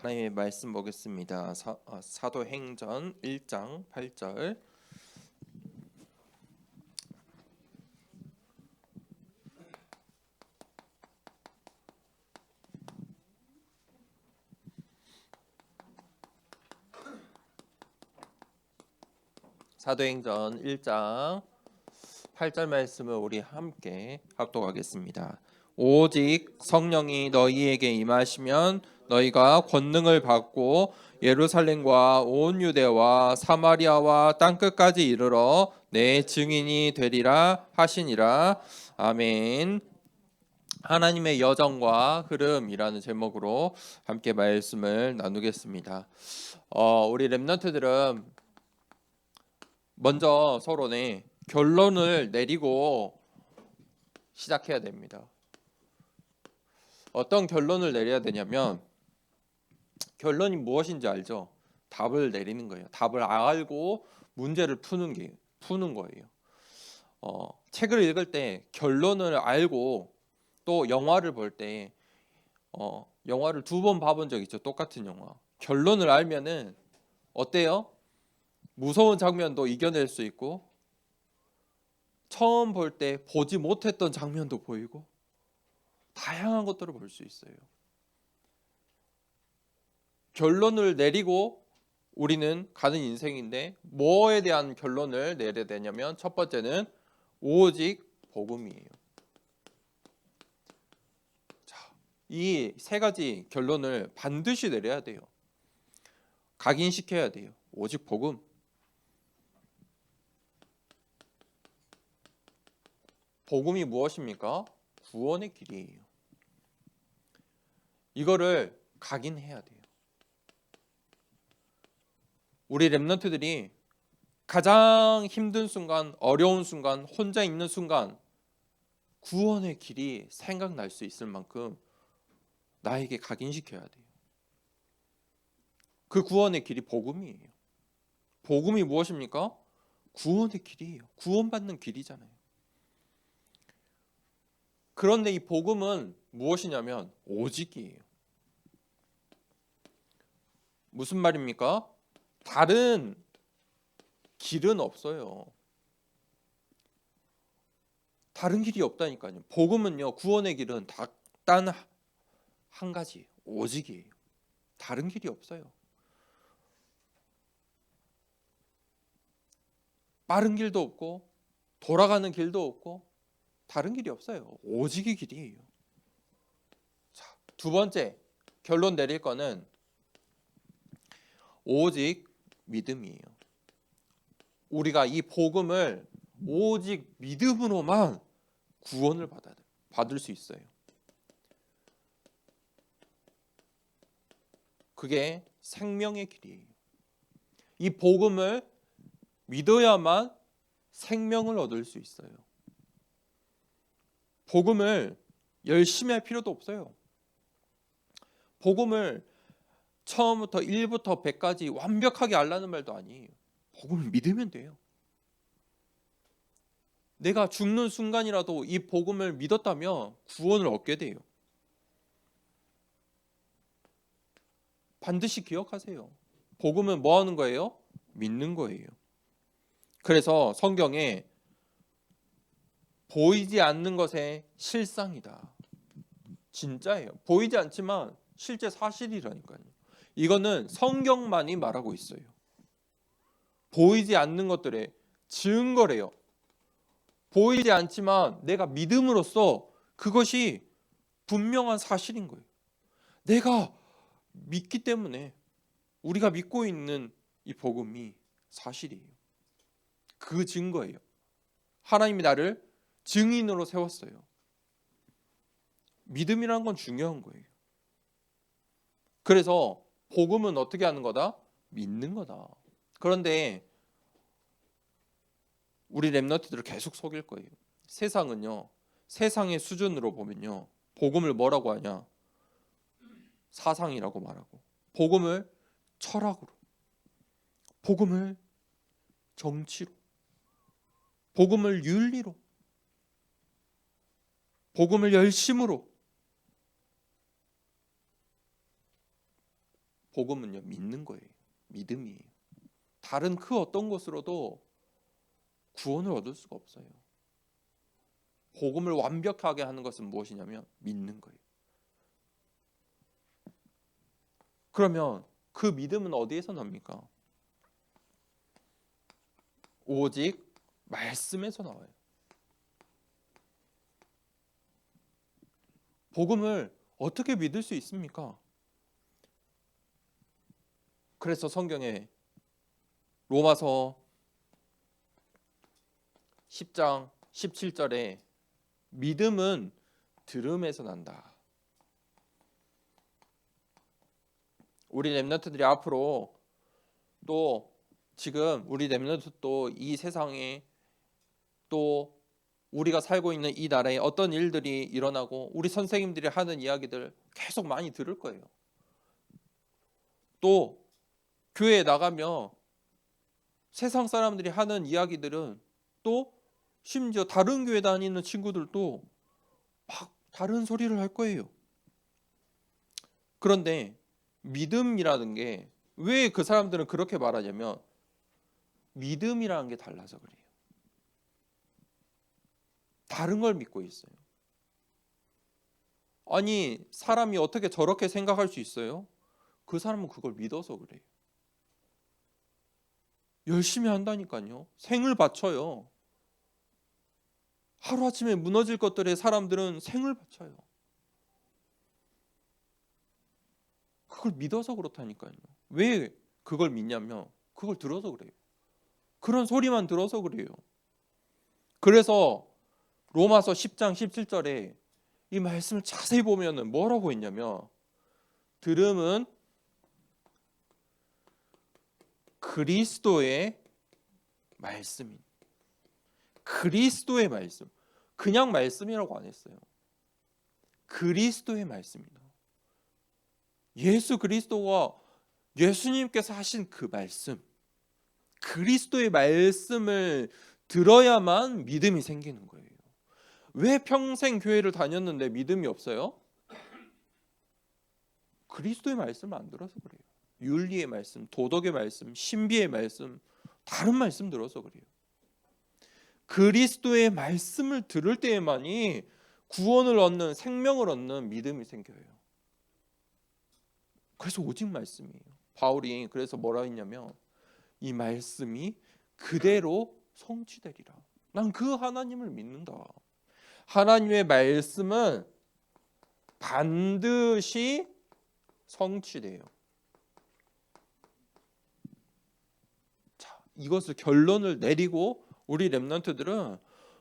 하나님의 말씀 보겠습니다. 사도행전 1장 8절. 사도행전 1장 8절 말씀을 우리 함께 합독하겠습니다. 오직 성령이 너희에게 임하시면 너희가 권능을 받고 예루살렘과 온 유대와 사마리아와 땅끝까지 이르러 내 증인이 되리라 하시니라. 아멘. 하나님의 여정과 흐름이라는 제목으로 함께 말씀을 나누겠습니다. 우리 렘넌트들은 먼저 서로는 결론을 내리고 시작해야 됩니다. 어떤 결론을 내려야 되냐면, 결론이 무엇인지 알죠? 답을 내리는 거예요. 답을 알고 문제를 푸는 거예요. 책을 읽을 때 결론을 알고, 또 영화를 볼 때 영화를 2번 봐본 적 있죠? 똑같은 영화. 결론을 알면은 어때요? 무서운 장면도 이겨낼 수 있고, 처음 볼 때 보지 못했던 장면도 보이고, 다양한 것들을 볼 수 있어요. 결론을 내리고 우리는 가는 인생인데, 뭐에 대한 결론을 내려야 되냐면, 첫 번째는 오직 복음이에요. 이 세 가지 결론을 반드시 내려야 돼요. 각인시켜야 돼요. 오직 복음. 복음이 무엇입니까? 구원의 길이에요. 이거를 각인해야 돼요. 우리 렘넌트들이 가장 힘든 순간, 어려운 순간, 혼자 있는 순간, 구원의 길이 생각날 수 있을 만큼 나에게 각인시켜야 돼요. 그 구원의 길이 복음이에요. 복음이 무엇입니까? 구원의 길이에요. 구원받는 길이잖아요. 그런데 이 복음은 무엇이냐면 오직이에요. 무슨 말입니까? 다른 길은 없어요. 다른 길이 없다니까요. 복음은요, 구원의 길은 단 한 가지, 오직이에요. 다른 길이 없어요. 빠른 길도 없고 돌아가는 길도 없고 다른 길이 없어요. 오직의 길이에요. 자, 두 번째 결론 내릴 거는 오직 믿음이에요. 우리가 이 복음을 오직 믿음으로만 구원을 받을 수 있어요. 그게 생명의 길이에요. 이 복음을 믿어야만 생명을 얻을 수 있어요. 복음을 열심히 할 필요도 없어요. 복음을 처음부터 1부터 100까지 완벽하게 알라는 말도 아니에요. 복음을 믿으면 돼요. 내가 죽는 순간이라도 이 복음을 믿었다면 구원을 얻게 돼요. 반드시 기억하세요. 복음은 뭐 하는 거예요? 믿는 거예요. 그래서 성경에 보이지 않는 것의 실상이다. 진짜예요. 보이지 않지만 실제 사실이라니까요. 이거는 성경만이 말하고 있어요. 보이지 않는 것들의 증거래요. 보이지 않지만 내가 믿음으로써 그것이 분명한 사실인 거예요. 내가 믿기 때문에 우리가 믿고 있는 이 복음이 사실이에요. 그 증거예요. 하나님이 나를 증인으로 세웠어요. 믿음이라는 건 중요한 거예요. 그래서 복음은 어떻게 하는 거다? 믿는 거다. 그런데 우리 렘넌트들을 계속 속일 거예요. 세상은요, 세상의 수준으로 보면요, 복음을 뭐라고 하냐? 사상이라고 말하고, 복음을 철학으로, 복음을 정치로, 복음을 윤리로, 복음을 열심으로, 복음은요, 믿는 거예요. 믿음이에요. 다른 그 어떤 것으로도 구원을 얻을 수가 없어요. 복음을 완벽하게 하는 것은 무엇이냐면 믿는 거예요. 그러면 그 믿음은 어디에서 납니까? 오직 말씀에서 나와요. 복음을 어떻게 믿을 수 있습니까? 그래서 성경에 로마서 10장 17절에 믿음은 들음에서 난다. 우리 렘넌트들이 앞으로 또 지금 우리 렘넌트도 이 세상에 또 우리가 살고 있는 이 나라에 어떤 일들이 일어나고 우리 선생님들이 하는 이야기들 계속 많이 들을 거예요. 또 교회에 나가면 세상 사람들이 하는 이야기들은 또 심지어 다른 교회 다니는 친구들도 막 다른 소리를 할 거예요. 그런데 믿음이라는 게 왜 그 사람들은 그렇게 말하냐면 믿음이라는 게 달라서 그래요. 다른 걸 믿고 있어요. 아니, 사람이 어떻게 저렇게 생각할 수 있어요? 그 사람은 그걸 믿어서 그래요. 열심히 한다니까요. 생을 바쳐요. 하루아침에 무너질 것들에 사람들은 생을 바쳐요. 그걸 믿어서 그렇다니까요. 왜 그걸 믿냐면 그걸 들어서 그래요. 그런 소리만 들어서 그래요. 그래서 로마서 10장 17절에 이 말씀을 자세히 보면은 뭐라고 했냐면 들음은 그리스도의 말씀인. 그리스도의 말씀. 그냥 말씀이라고 안 했어요. 그리스도의 말씀이다. 예수 그리스도가 예수님께서 하신 그 말씀, 그리스도의 말씀을 들어야만 믿음이 생기는 거예요. 왜 평생 교회를 다녔는데 믿음이 없어요? 그리스도의 말씀을 안 들어서 그래요. 윤리의 말씀, 도덕의 말씀, 신비의 말씀, 다른 말씀 들어서 그래요. 그리스도의 말씀을 들을 때에만이 구원을 얻는, 생명을 얻는 믿음이 생겨요. 그래서 오직 말씀이에요. 바울이 그래서 뭐라 했냐면 이 말씀이 그대로 성취되리라. 난 그 하나님을 믿는다. 하나님의 말씀은 반드시 성취돼요. 자, 이것을 결론을 내리고 우리 렘넌트들은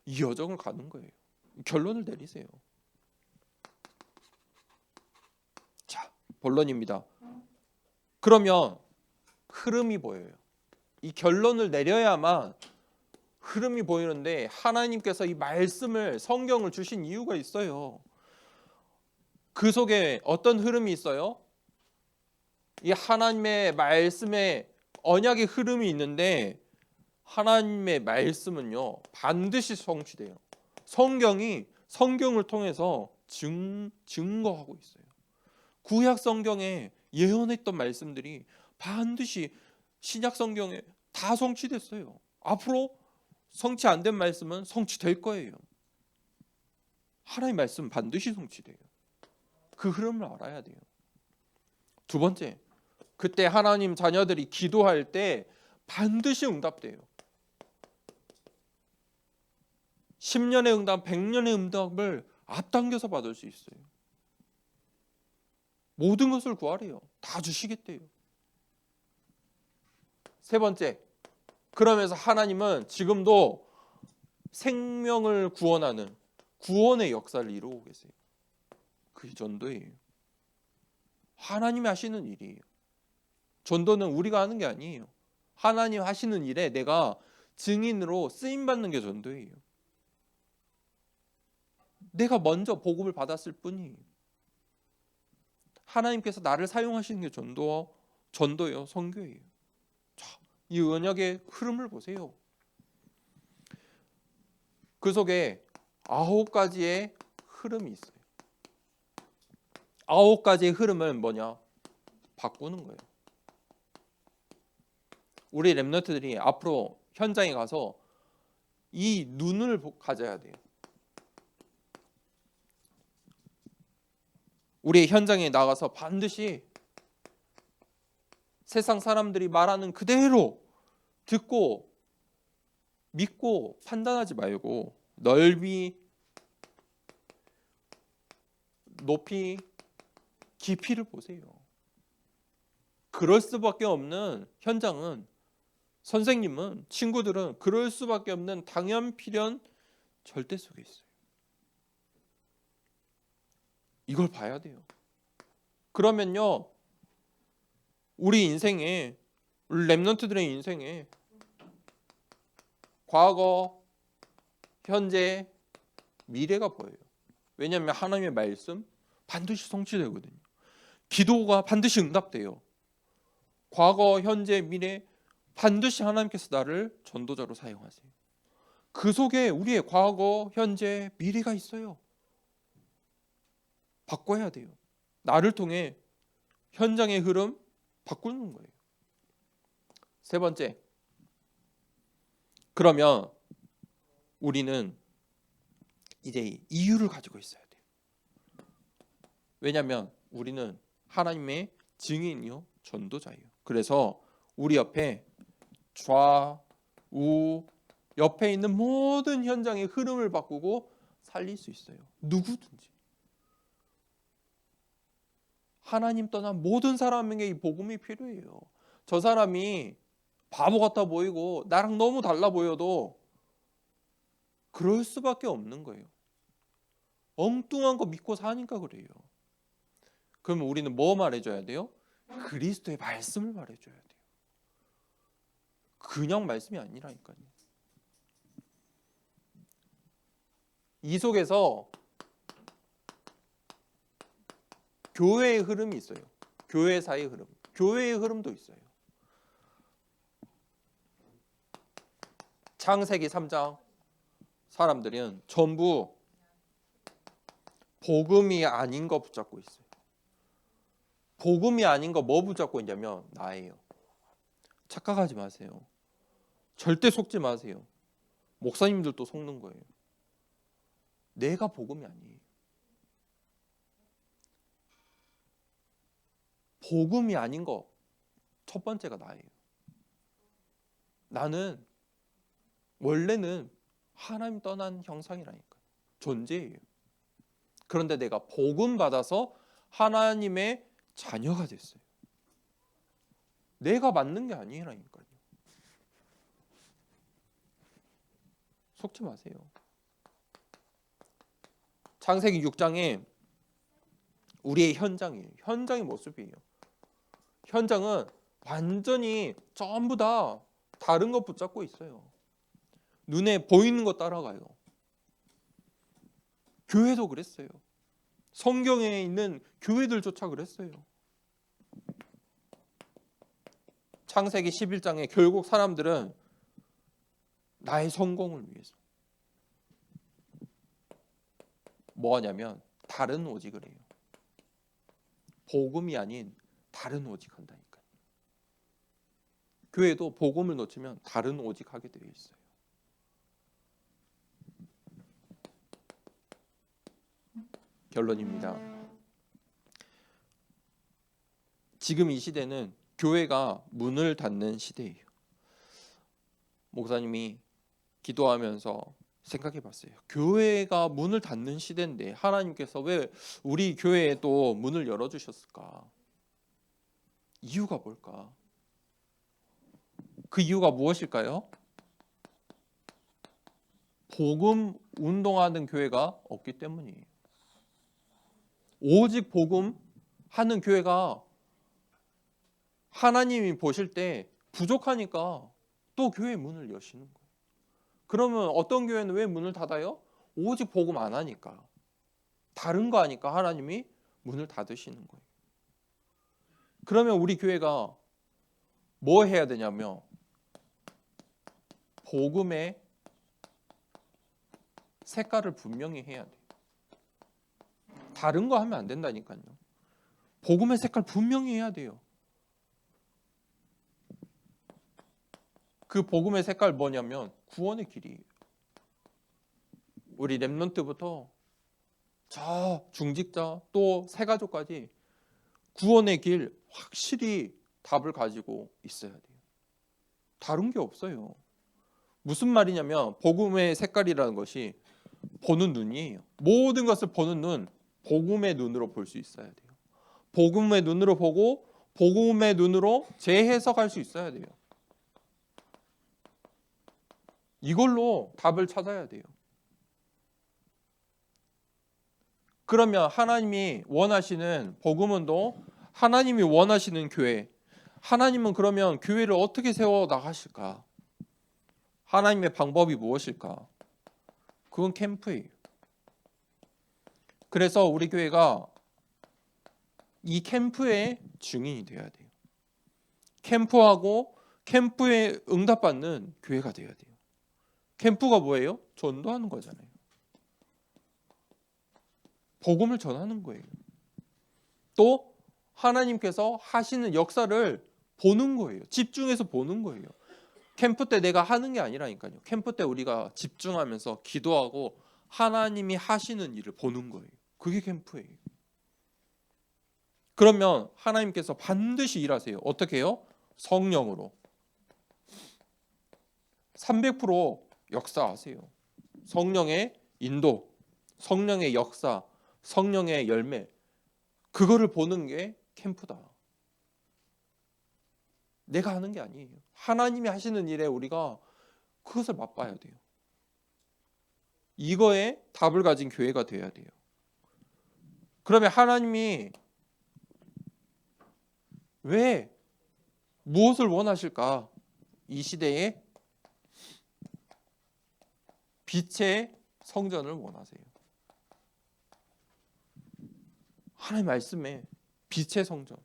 이 여정을 가는 거예요. 결론을 내리세요. 자, 본론입니다. 그러면 흐름이 보여요. 이 결론을 내려야만 흐름이 보이는데 하나님께서 이 말씀을 성경을 주신 이유가 있어요. 그 속에 어떤 흐름이 있어요? 이 하나님의 말씀에 언약의 흐름이 있는데 하나님의 말씀은요 반드시 성취돼요. 성경을 통해서 증거하고 있어요. 구약 성경에 예언했던 말씀들이 반드시 신약 성경에 다 성취됐어요. 앞으로 성취 안 된 말씀은 성취될 거예요. 하나님의 말씀은 반드시 성취돼요. 그 흐름을 알아야 돼요. 두 번째, 그때 하나님 자녀들이 기도할 때 반드시 응답돼요. 10년의 응답, 100년의 응답을 앞당겨서 받을 수 있어요. 모든 것을 구하래요. 다 주시겠대요. 세 번째, 그러면서 하나님은 지금도 생명을 구원하는 구원의 역사를 이루고 계세요. 그게 전도예요. 하나님이 하시는 일이에요. 전도는 우리가 하는 게 아니에요. 하나님 하시는 일에 내가 증인으로 쓰임받는 게 전도예요. 내가 먼저 복음을 받았을 뿐이에요. 하나님께서 나를 사용하시는 게 전도요, 선교예요. 자, 이 언약의 흐름을 보세요. 그 속에 9가지의 흐름이 있어요. 9가지의 흐름은 뭐냐? 바꾸는 거예요. 우리 랩런트들이 앞으로 현장에 가서 이 눈을 가져야 돼요. 우리 현장에 나가서 반드시 세상 사람들이 말하는 그대로 듣고 믿고 판단하지 말고 넓이, 높이, 깊이를 보세요. 그럴 수밖에 없는 현장은, 선생님은, 친구들은 그럴 수밖에 없는 당연 필연 절대 속에 있어요. 이걸 봐야 돼요. 그러면요, 우리 인생에, 우리 랩런트들의 인생에 과거, 현재, 미래가 보여요. 왜냐하면 하나님의 말씀 반드시 성취되거든요. 기도가 반드시 응답돼요. 과거, 현재, 미래 반드시 하나님께서 나를 전도자로 사용하세요. 그 속에 우리의 과거, 현재, 미래가 있어요. 바꿔야 돼요. 나를 통해 현장의 흐름 바꾸는 거예요. 세 번째, 그러면 우리는 이제 이유를 가지고 있어야 돼요. 왜냐하면 우리는 하나님의 증인이요, 전도자예요. 그래서 우리 옆에 좌우 옆에 있는 모든 현장의 흐름을 바꾸고 살릴 수 있어요. 누구든지. 하나님 떠난 모든 사람에게 이 복음이 필요해요. 저 사람이 바보 같아 보이고 나랑 너무 달라 보여도 그럴 수밖에 없는 거예요. 엉뚱한 거 믿고 사니까 그래요. 그러면 우리는 뭐 말해줘야 돼요? 그리스도의 말씀을 말해줘야 돼요. 그냥 말씀이 아니라니까요. 이 속에서 교회의 흐름이 있어요. 교회 사이의 흐름, 교회의 흐름도 있어요. 창세기 3장 사람들은 전부 복음이 아닌 거 붙잡고 있어요. 복음이 아닌 거 뭐 붙잡고 있냐면 나예요. 착각하지 마세요. 절대 속지 마세요. 목사님들도 속는 거예요. 내가 복음이 아니에요. 복음이 아닌 거 첫 번째가 나예요. 나는 원래는 하나님 떠난 형상이라니까, 존재예요. 그런데 내가 복음 받아서 하나님의 자녀가 됐어요. 내가 맞는 게 아니라니까요. 속지 마세요. 창세기 6장에 우리의 현장이에요. 현장의 모습이에요. 현장은 완전히 전부 다 다른 것 붙잡고 있어요. 눈에 보이는 거 따라가요. 교회도 그랬어요. 성경에 있는 교회들조차 그랬어요. 창세기 11장에 결국 사람들은 나의 성공을 위해서 뭐 하냐면 다른 오직을 해요. 복음이 아닌 다른 오직 한다니까요. 교회도 복음을 놓치면 다른 오직 하게 되어 있어요. 결론입니다. 지금 이 시대는 교회가 문을 닫는 시대예요. 목사님이 기도하면서 생각해 봤어요. 교회가 문을 닫는 시대인데 하나님께서 왜 우리 교회에 또 문을 열어주셨을까? 이유가 뭘까? 그 이유가 무엇일까요? 복음 운동하는 교회가 없기 때문이에요. 오직 복음 하는 교회가 하나님이 보실 때 부족하니까 또 교회 문을 여시는 거예요. 그러면 어떤 교회는 왜 문을 닫아요? 오직 복음 안 하니까, 다른 거 하니까 하나님이 문을 닫으시는 거예요. 그러면 우리 교회가 뭐 해야 되냐면 복음의 색깔을 분명히 해야 돼요. 다른 거 하면 안 된다니까요. 복음의 색깔 분명히 해야 돼요. 그 복음의 색깔 뭐냐면 구원의 길이에요. 우리 렘넌트부터 저 중직자 또 새가족까지 구원의 길 확실히 답을 가지고 있어야 돼요. 다른 게 없어요. 무슨 말이냐면 복음의 색깔이라는 것이 보는 눈이에요. 모든 것을 보는 눈, 복음의 눈으로 볼 수 있어야 돼요. 복음의 눈으로 보고 복음의 눈으로 재해석할 수 있어야 돼요. 이걸로 답을 찾아야 돼요. 그러면 하나님이 원하시는 복음은도 하나님이 원하시는 교회, 하나님은 그러면 교회를 어떻게 세워 나가실까? 하나님의 방법이 무엇일까? 그건 캠프예요. 그래서 우리 교회가 이 캠프의 증인이 돼야 돼요. 캠프하고 캠프에 응답받는 교회가 돼야 돼요. 캠프가 뭐예요? 전도하는 거잖아요. 복음을 전하는 거예요. 또 하나님께서 하시는 역사를 보는 거예요. 집중해서 보는 거예요. 캠프 때 내가 하는 게 아니라니까요. 캠프 때 우리가 집중하면서 기도하고 하나님이 하시는 일을 보는 거예요. 그게 캠프예요. 그러면 하나님께서 반드시 일하세요. 어떻게 해요? 성령으로 300% 역사하세요. 성령의 인도, 성령의 역사, 성령의 열매, 그거를 보는 게 캠프다. 내가 하는 게 아니에요. 하나님이 하시는 일에 우리가 그것을 맛봐야 돼요. 이거에 답을 가진 교회가 돼야 돼요. 그러면 하나님이 왜 무엇을 원하실까? 이 시대에 빛의 성전을 원하세요. 하나님 말씀에 빛의 성전.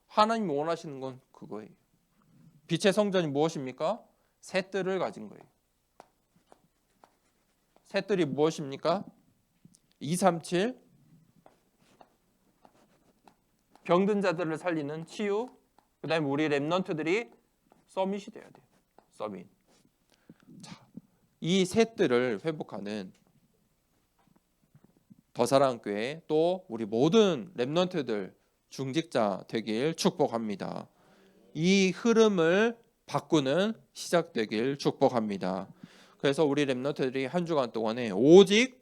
하나님이 원하시는 건 그거예요. 빛의 성전이 무엇입니까? 셋들을 가진 거예요. 셋들이 무엇입니까? 237 병든 자들을 살리는 치유, 그 다음에 우리 렘넌트들이 서밋이 돼야 돼요. 서밋. 자, 이 셋들을 회복하는 더사랑교회 또 우리 모든 렘넌트들 중직자 되길 축복합니다. 이 흐름을 바꾸는 시작되길 축복합니다. 그래서 우리 렘넌트들이 한 주간 동안에 오직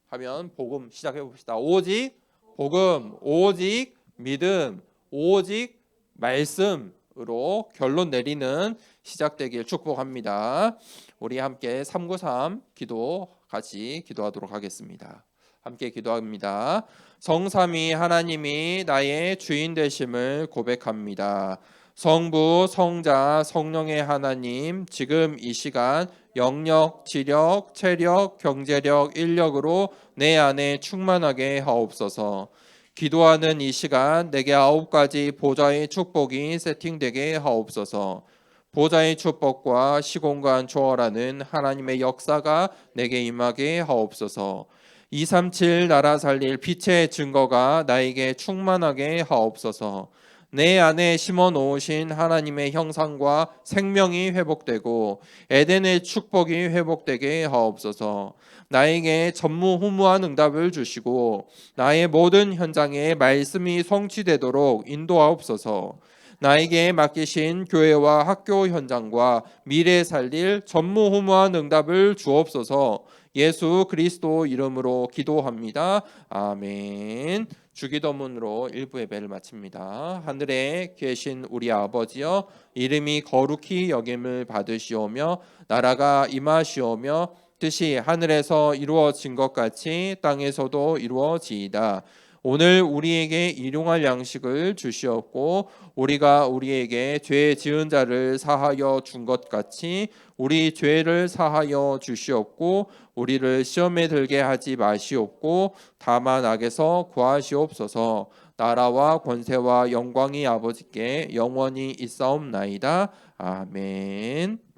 하면 복음 시작해 봅시다. 오직 복음, 오직 믿음, 오직 말씀으로 결론 내리는 시작되길 축복합니다. 우리 함께 393 기도 같이 기도하도록 하겠습니다. 함께 기도합니다. 성삼위 하나님이 나의 주인 되심을 고백합니다. 성부, 성자, 성령의 하나님, 지금 이 시간 영력, 지력, 체력, 경제력, 인력으로 내 안에 충만하게 하옵소서. 기도하는 이 시간 내게 9가지 보좌의 축복이 세팅되게 하옵소서. 보좌의 축복과 시공간 초월하는 하나님의 역사가 내게 임하게 하옵소서. 237 나라 살릴 빛의 증거가 나에게 충만하게 하옵소서. 내 안에 심어 놓으신 하나님의 형상과 생명이 회복되고 에덴의 축복이 회복되게 하옵소서. 나에게 전무후무한 응답을 주시고 나의 모든 현장에 말씀이 성취되도록 인도하옵소서. 나에게 맡기신 교회와 학교 현장과 미래 살릴 전무후무한 응답을 주옵소서. 예수 그리스도 이름으로 기도합니다. 아멘. 주기도문으로 일부 예배를 마칩니다. 하늘에 계신 우리 아버지여, 이름이 거룩히 여김을 받으시오며 나라가 임하시오며 뜻이 하늘에서 이루어진 것 같이 땅에서도 이루어지이다. 오늘 우리에게 일용할 양식을 주시옵고 우리가 우리에게 죄 지은 자를 사하여 준 것 같이 우리 죄를 사하여 주시옵고 우리를 시험에 들게 하지 마시옵고 다만 악에서 구하시옵소서. 나라와 권세와 영광이 아버지께 영원히 있사옵나이다. 아멘.